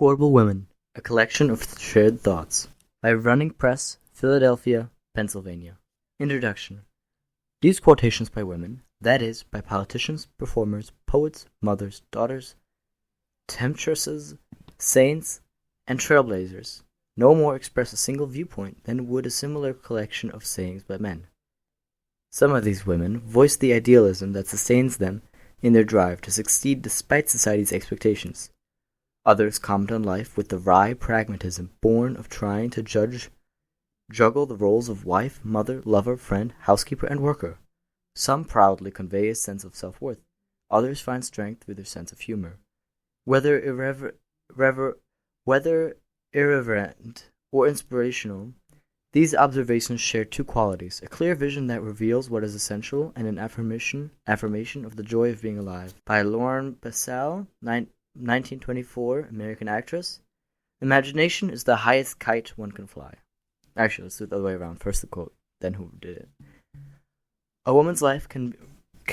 Quotable Women, a collection of shared thoughts, by Running Press, Philadelphia, Pennsylvania. Introduction. These quotations by women, that is, by politicians, performers, poets, mothers, daughters, temptresses, saints, and trailblazers, no more express a single viewpoint than would a similar collection of sayings by men. Some of these women voice the idealism that sustains them in their drive to succeed despite society's expectations. Others comment on life with the wry pragmatism born of trying to juggle the roles of wife, mother, lover, friend, housekeeper, and worker. Some proudly convey a sense of self-worth. Others find strength through their sense of humor. Whether irreverent or inspirational, these observations share two qualities: a clear vision that reveals what is essential, and an affirmation of the joy of being alive. By Lauren Bacall, 1924, American actress. Imagination is the highest kite one can fly. Actually, let's do it the other way around. First the quote, then who did it. A woman's life can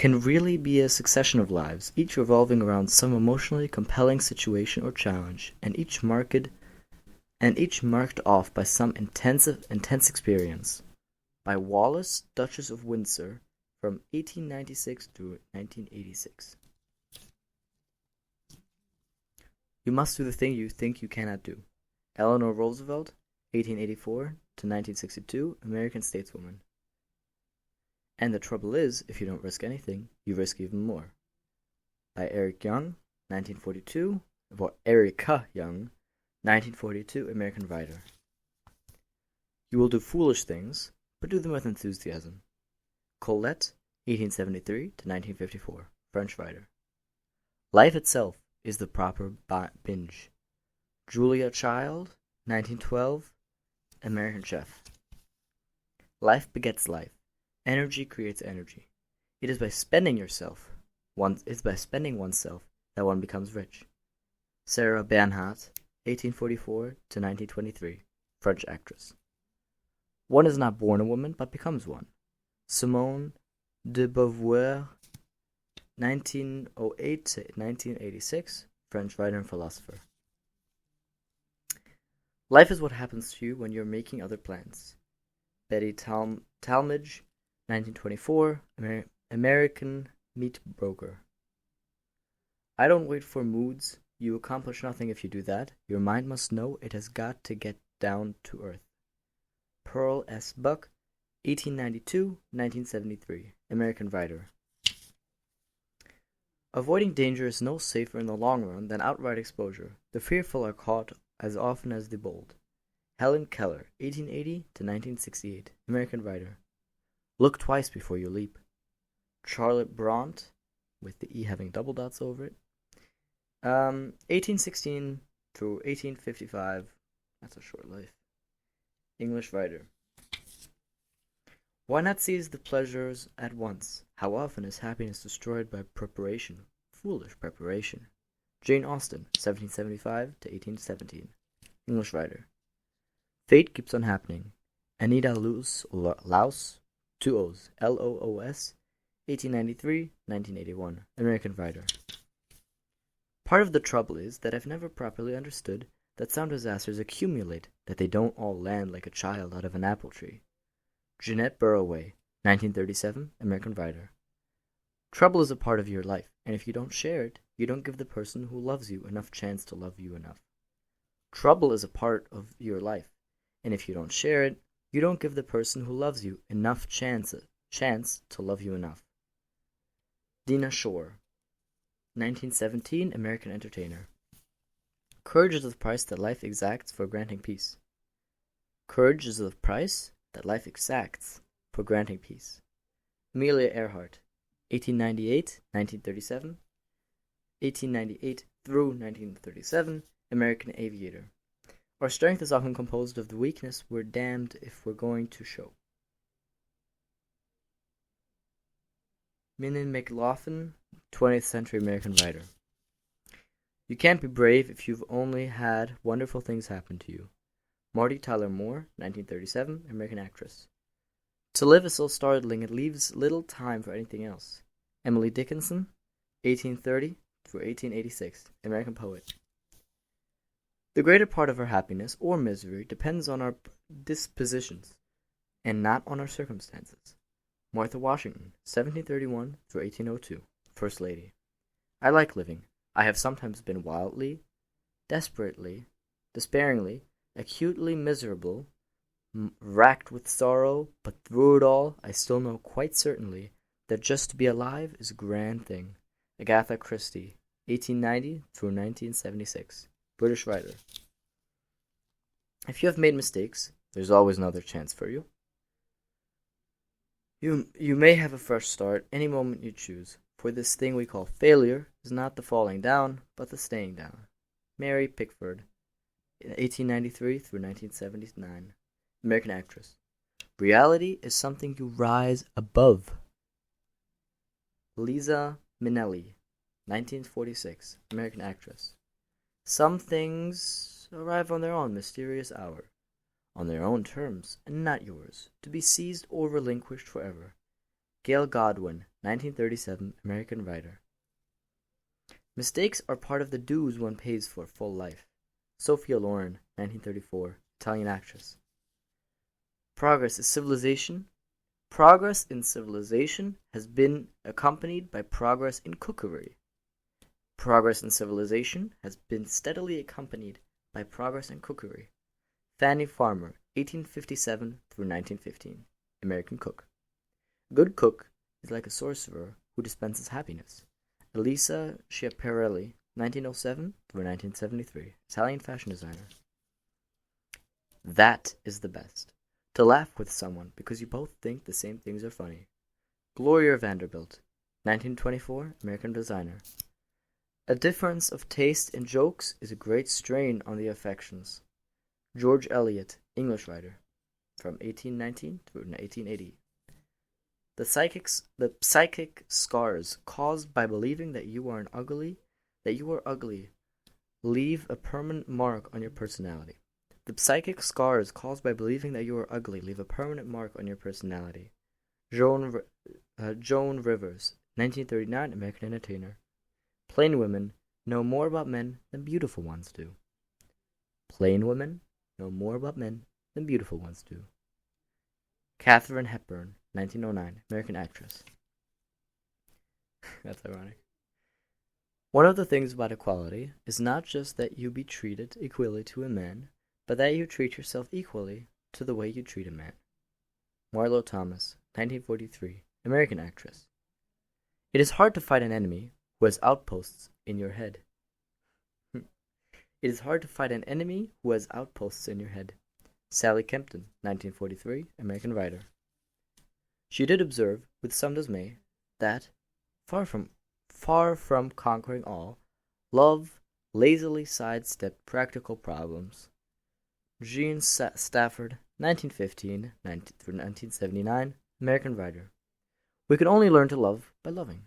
really be a succession of lives, each revolving around some emotionally compelling situation or challenge, and each marked off by some intense experience. By Wallis, Duchess of Windsor, from 1896 to 1986. You must do the thing you think you cannot do. Eleanor Roosevelt, 1884 to 1962, American stateswoman. And the trouble is, if you don't risk anything, you risk even more. By Erica Young, 1942, American writer. You will do foolish things, but do them with enthusiasm. Colette, 1873 to 1954, French writer. Life itself is the proper binge. Julia Child, 1912, American chef. Life begets life. Energy creates energy. It is by spending oneself that one becomes rich. Sarah Bernhardt, 1844 to 1923, French actress. One is not born a woman, but becomes one. Simone de Beauvoir, 1908 to 1986, French writer and philosopher. Life is what happens to you when you're making other plans. Betty Talmadge, 1924, American meat broker. I don't wait for moods. You accomplish nothing if you do that. Your mind must know it has got to get down to earth. Pearl S. Buck, 1892-1973, American writer. Avoiding danger is no safer in the long run than outright exposure. The fearful are caught as often as the bold. Helen Keller, 1880 to 1968, American writer. Look twice before you leap. Charlotte Bront, with the E having double dots over it. 1816 through 1855. That's a short life. English writer. Why not seize the pleasures at once? How often is happiness destroyed by preparation? Foolish preparation. Jane Austen, 1775 to 1817. English writer. Fate keeps on happening. Anita Loos, 2 O's, Loos, 1893-1981, American writer. Part of the trouble is that I've never properly understood that some disasters accumulate, that they don't all land like a child out of an apple tree. Jeanette Burroway, 1937, American writer. Trouble is a part of your life, and if you don't share it, you don't give the person who loves you enough chance to love you enough. Trouble is a part of your life, and if you don't share it, you don't give the person who loves you enough chance to love you enough. Dinah Shore, 1917, American entertainer. Courage is the price that life exacts for granting peace. Courage is the price that life exacts for granting peace. Amelia Earhart, 1898-1937, 1898 through 1937, American aviator. Our strength is often composed of the weakness we're damned if we're going to show. Minnie McLaughlin, 20th century American writer. You can't be brave if you've only had wonderful things happen to you. Marty Tyler Moore, 1937, American actress. To live is so startling it leaves little time for anything else. Emily Dickinson, 1830 through 1886, American poet. The greater part of our happiness or misery depends on our dispositions, and not on our circumstances. Martha Washington, 1731 through 1802, First Lady. I like living. I have sometimes been wildly, desperately, despairingly, acutely miserable, racked with sorrow, but through it all I still know quite certainly that just to be alive is a grand thing. Agatha Christie, 1890 through 1976, British writer. If you have made mistakes, there's always another chance for you. You may have a fresh start any moment you choose, for this thing we call failure is not the falling down, but the staying down. Mary Pickford, 1893 through 1979, American actress. Reality is something you rise above. Liza Minnelli, 1946, American actress. Some things arrive on their own mysterious hour, on their own terms, and not yours, to be seized or relinquished forever. Gail Godwin, 1937, American writer. Mistakes are part of the dues one pays for full life. Sophia Loren, 1934, Italian actress. Progress in civilization has been accompanied by progress in cookery. Progress in civilization has been steadily accompanied by progress in cookery. Fanny Farmer, 1857 through 1915, American cook. A good cook is like a sorcerer who dispenses happiness. Elisa Schiaparelli, 1907 through 1973, Italian fashion designer. That is the best. To laugh with someone because you both think the same things are funny. Gloria Vanderbilt, 1924, American designer. A difference of taste in jokes is a great strain on the affections. George Eliot, English writer, from 1819 through 1880. The psychic scars caused by believing that you are ugly, leave a permanent mark on your personality. The psychic scars caused by believing that you are ugly leave a permanent mark on your personality. Joan Rivers, 1939, American entertainer. Plain women know more about men than beautiful ones do. Plain women know more about men than beautiful ones do. Katharine Hepburn, 1909, American actress. That's ironic. One of the things about equality is not just that you be treated equally to a man, but that you treat yourself equally to the way you treat a man. Marlo Thomas, 1943, American actress. It is hard to fight an enemy who has outposts in your head. It is hard to fight an enemy who has outposts in your head. Sally Kempton, 1943, American writer. She did observe, with some dismay, that, far from conquering all, love lazily sidestepped practical problems. Jean Stafford, 1915 through 1979, American writer. We can only learn to love by loving.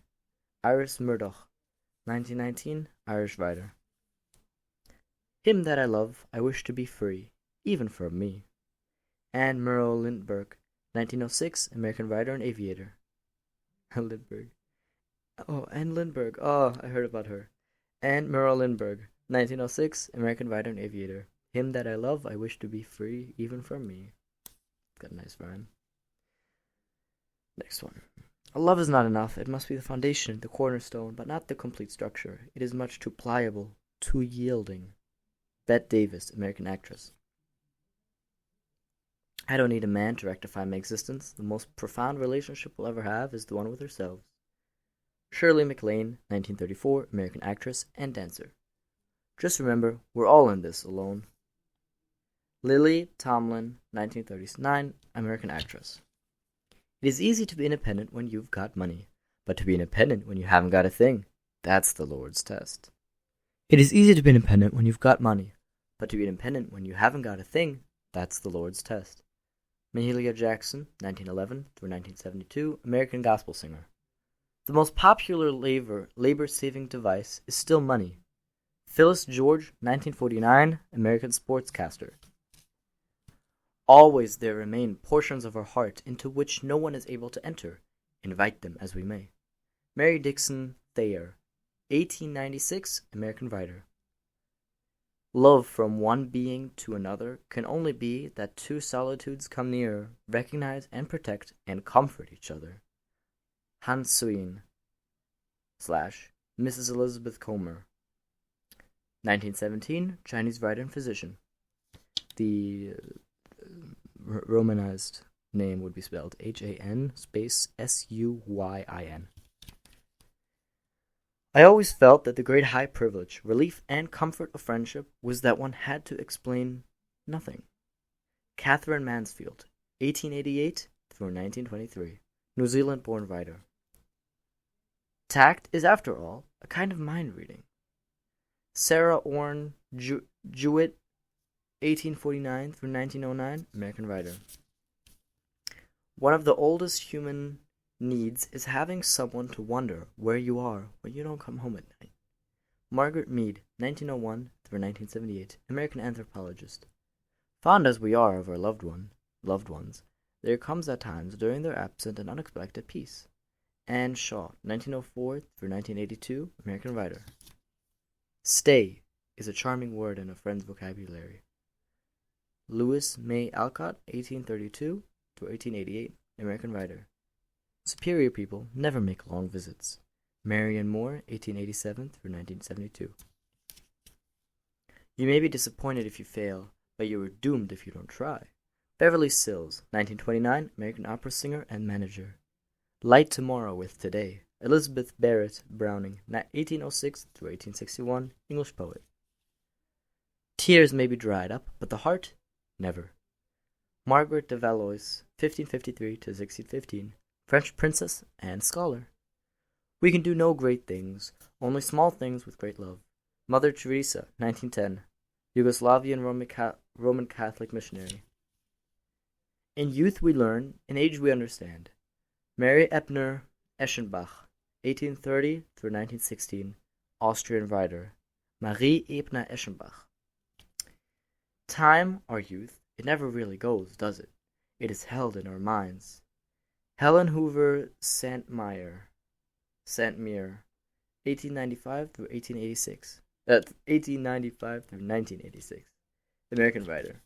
Iris Murdoch, 1919, Irish writer. Him that I love, I wish to be free, even from me. Anne Murrow Lindbergh, 1906, American writer and aviator. Lindbergh. Oh, Anne Lindbergh. Oh, I heard about her. Anne Murrow Lindbergh, 1906, American writer and aviator. Him that I love, I wish to be free, even from me. Got a nice rhyme. Next one. A love is not enough. It must be the foundation, the cornerstone, but not the complete structure. It is much too pliable, too yielding. Bette Davis, American actress. I don't need a man to rectify my existence. The most profound relationship we'll ever have is the one with ourselves. Shirley MacLaine, 1934, American actress and dancer. Just remember, we're all in this alone. Lily Tomlin, 1939, American actress. It is easy to be independent when you've got money, but to be independent when you haven't got a thing, that's the Lord's test. It is easy to be independent when you've got money, but to be independent when you haven't got a thing, that's the Lord's test. Mahalia Jackson, 1911 through 1972, American gospel singer. The most popular labor-saving device is still money. Phyllis George, 1949, American sportscaster. Always there remain portions of our heart into which no one is able to enter, invite them as we may. Mary Dixon Thayer, 1896, American writer. Love from one being to another can only be that two solitudes come nearer, recognize and protect and comfort each other. Han Suyin / Mrs. Elizabeth Comer, 1917, Chinese writer and physician. The romanized name would be spelled HAN space SUYIN. I always felt that the great high privilege, relief, and comfort of friendship was that one had to explain nothing. Catherine Mansfield, 1888 through 1923, New Zealand-born writer. Tact is, after all, a kind of mind reading. Sarah Orne Jewett, 1849 through 1909, American writer. One of the oldest human needs is having someone to wonder where you are when you don't come home at night. Margaret Mead, 1901 through 1978, American anthropologist. Fond as we are of our loved ones, there comes at times during their absent and unexpected peace. Anne Shaw, 1904 through 1982, American writer. Stay is a charming word in a friend's vocabulary. Louis May Alcott, 1832 through 1888, American writer. Superior people never make long visits. Marion Moore, 1887 through 1972. You may be disappointed if you fail, but you are doomed if you don't try. Beverly Sills, 1929, American opera singer and manager. Light Tomorrow with Today, Elizabeth Barrett Browning, 1806 through 1861, English poet. Tears may be dried up, but the heart, never. Margaret de Valois, 1553 to 1615, French princess and scholar. We can do no great things, only small things with great love. Mother Teresa, 1910, Yugoslavian Roman Catholic missionary. In youth we learn, in age we understand. Mary Ebner Eschenbach, 1830 through 1916, Austrian writer. Marie Ebner Eschenbach. Time, our youth, it never really goes, does it? It is held in our minds. Helen Hoover Santmere, 1895 through 1886. 1895 through 1986. American writer.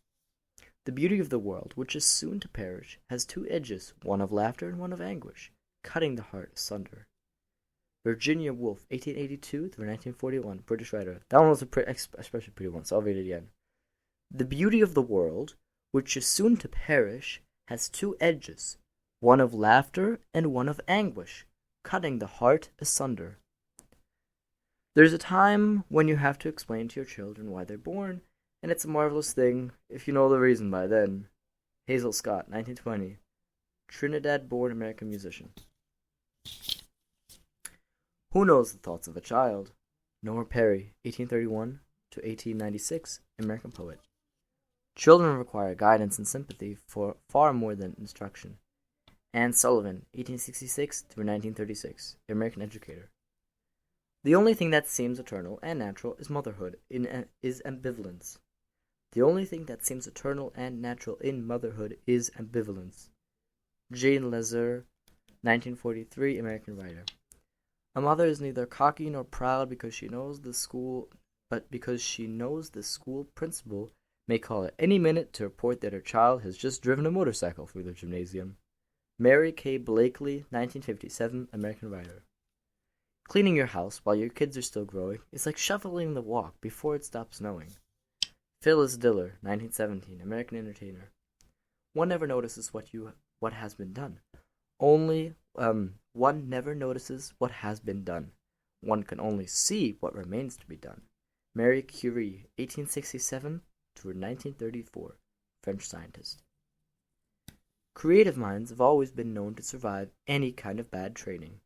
The beauty of the world, which is soon to perish, has two edges, one of laughter and one of anguish, cutting the heart asunder. Virginia Woolf, 1882 through 1941, British writer. That one was especially pretty one, so I'll read it again. The beauty of the world, which is soon to perish, has two edges, one of laughter and one of anguish, cutting the heart asunder. There's a time when you have to explain to your children why they're born, and it's a marvelous thing if you know the reason by then. Hazel Scott, 1920, Trinidad-born American musician. Who knows the thoughts of a child? Noah Perry, 1831 to 1896, American poet. Children require guidance and sympathy for far more than instruction. Anne Sullivan, 1866 through 1936, American educator. The only thing that seems eternal and natural is motherhood, is ambivalence. The only thing that seems eternal and natural in motherhood is ambivalence. Jane Lezer, 1943, American writer. A mother is neither cocky nor proud because she knows the school principal may call at any minute to report that her child has just driven a motorcycle through the gymnasium. Mary K. Blakely, 1957, American writer. Cleaning your house while your kids are still growing is like shoveling the walk before it stops snowing. Phyllis Diller, 1917, American entertainer. One never notices what has been done. One never notices what has been done. One can only see what remains to be done. Marie Curie, 1867 to 1934, French scientist. Creative minds have always been known to survive any kind of bad training.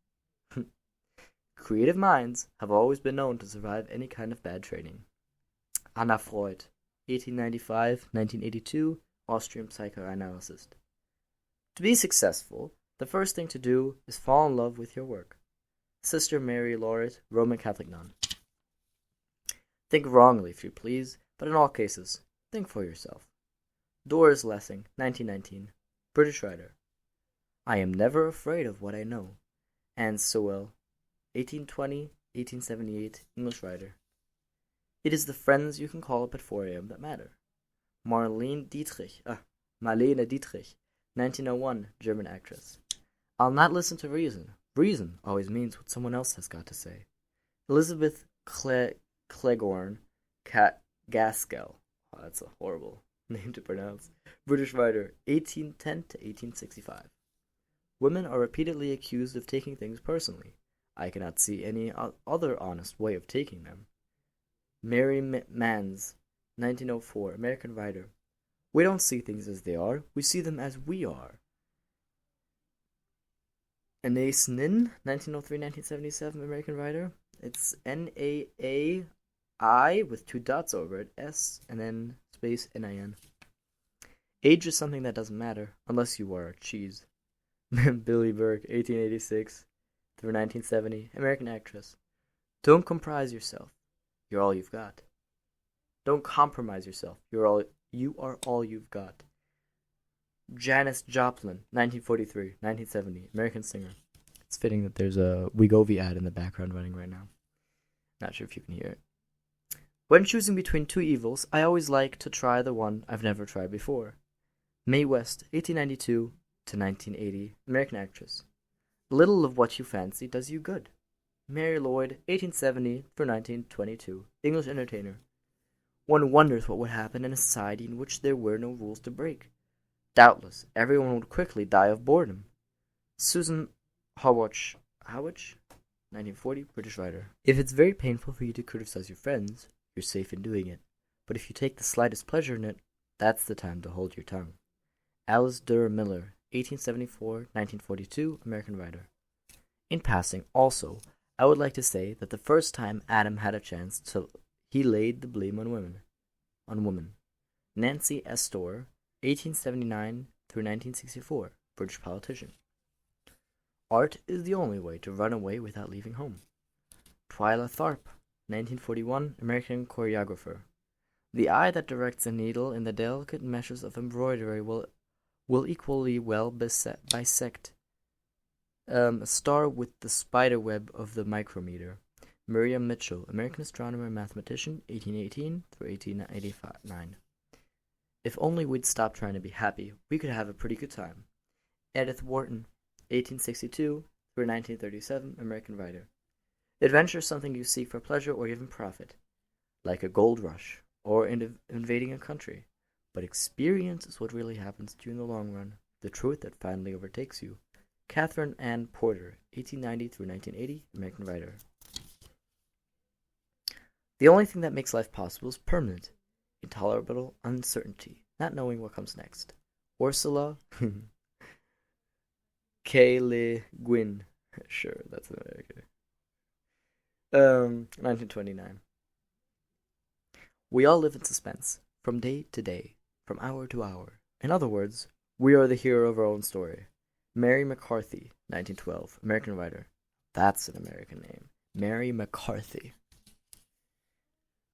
Creative minds have always been known to survive any kind of bad training. Anna Freud, 1895-1982, Austrian psychoanalyst. To be successful, the first thing to do is fall in love with your work. Sister Mary Lauret, Roman Catholic nun. Think wrongly, if you please, but in all cases, think for yourself. Doris Lessing, 1919, British writer. I am never afraid of what I know. Anne Sewell, 1820-1878, English writer. It is the friends you can call up at 4 a.m. that matter. Marlene Dietrich, 1901, German actress. I'll not listen to reason. Reason always means what someone else has got to say. Elizabeth Cleghorn Gaskell. Oh, that's a horrible name to pronounce. British writer, 1810 to 1865. Women are repeatedly accused of taking things personally. I cannot see any other honest way of taking them. Mary Mans, 1904, American writer. We don't see things as they are, we see them as we are. Anais Nin, 1903-1977, American writer. It's N-A-A-I with 2 dots over it, S, and then space N-I-N. Age is something that doesn't matter, unless you are a cheese. Billy Burke, 1886 through 1970, American actress. Don't comprise yourself. You're all you've got. Don't compromise yourself. You are all you've got. Janis Joplin, 1943-1970, American singer. It's fitting that there's a Wegovy ad in the background running right now. Not sure if you can hear it. When choosing between 2 evils, I always like to try the one I've never tried before. Mae West, 1892 to 1980, American actress. Little of what you fancy does you good. Mary Lloyd, 1870 through 1922, English entertainer. One wonders what would happen in a society in which there were no rules to break. Doubtless, everyone would quickly die of boredom. Susan Howatch, 1940, British writer. If it's very painful for you to criticize your friends, you're safe in doing it. But if you take the slightest pleasure in it, that's the time to hold your tongue. Alice Durr Miller, 1874-1942, American writer. In passing, also, I would like to say that the first time Adam had a chance he laid the blame on women. Nancy S. Storr, 1879 through 1964, British politician. Art is the only way to run away without leaving home. Twyla Tharp, 1941, American choreographer. The eye that directs a needle in the delicate meshes of embroidery will equally well bisect a star with the spider web of the micrometer. Miriam Mitchell, American astronomer and mathematician, 1818 through 1889. If only we'd stop trying to be happy, we could have a pretty good time. Edith Wharton, 1862 through 1937, American writer. Adventure is something you seek for pleasure or even profit, like a gold rush or invading a country. But experience is what really happens to you in the long run, the truth that finally overtakes you. Catherine Ann Porter, 1890 through 1980, American writer. The only thing that makes life possible is permanent, intolerable uncertainty, not knowing what comes next. Ursula K. Le Guin. Sure, that's American. 1929. We all live in suspense, from day to day, from hour to hour. In other words, we are the hero of our own story. Mary McCarthy, 1912, American writer. That's an American name. Mary McCarthy.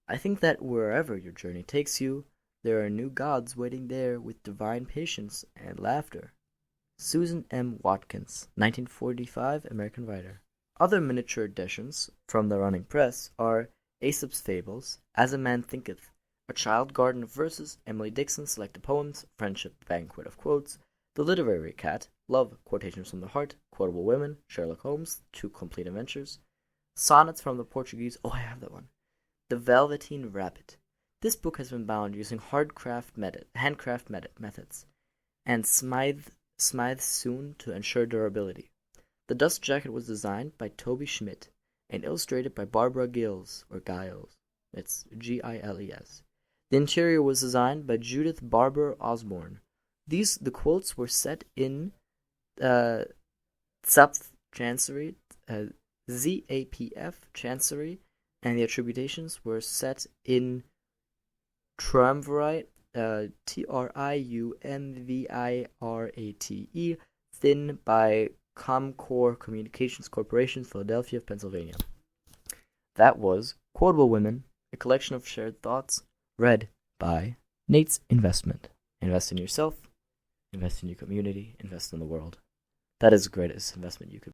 I think that wherever your journey takes you, there are new gods waiting there with divine patience and laughter. Susan M. Watkins, 1945, American writer. Other miniature editions from the running press are Aesop's Fables, As a Man Thinketh, A Child Garden of Verses, Emily Dixon's Selected Poems, Friendship Banquet of Quotes, The Literary Cat, Love, Quotations from the Heart, Quotable Women, Sherlock Holmes, Two Complete Adventures, Sonnets from the Portuguese, oh I have that one, The Velveteen Rabbit. This book has been bound using handcraft methods, and smythe soon to ensure durability. The dust jacket was designed by Toby Schmidt and illustrated by Barbara Giles. It's Giles. The interior was designed by Judith Barber Osborne. The quotes were set in Zapf Chancery, ZAPF Chancery, and the attributions were set in Triumvirate, Triumvirate, thin by Comcore Communications Corporation, Philadelphia, Pennsylvania. That was Quotable Women, a collection of shared thoughts, read by Nate's Investment. Invest in yourself, invest in your community, invest in the world. That is the greatest investment you could.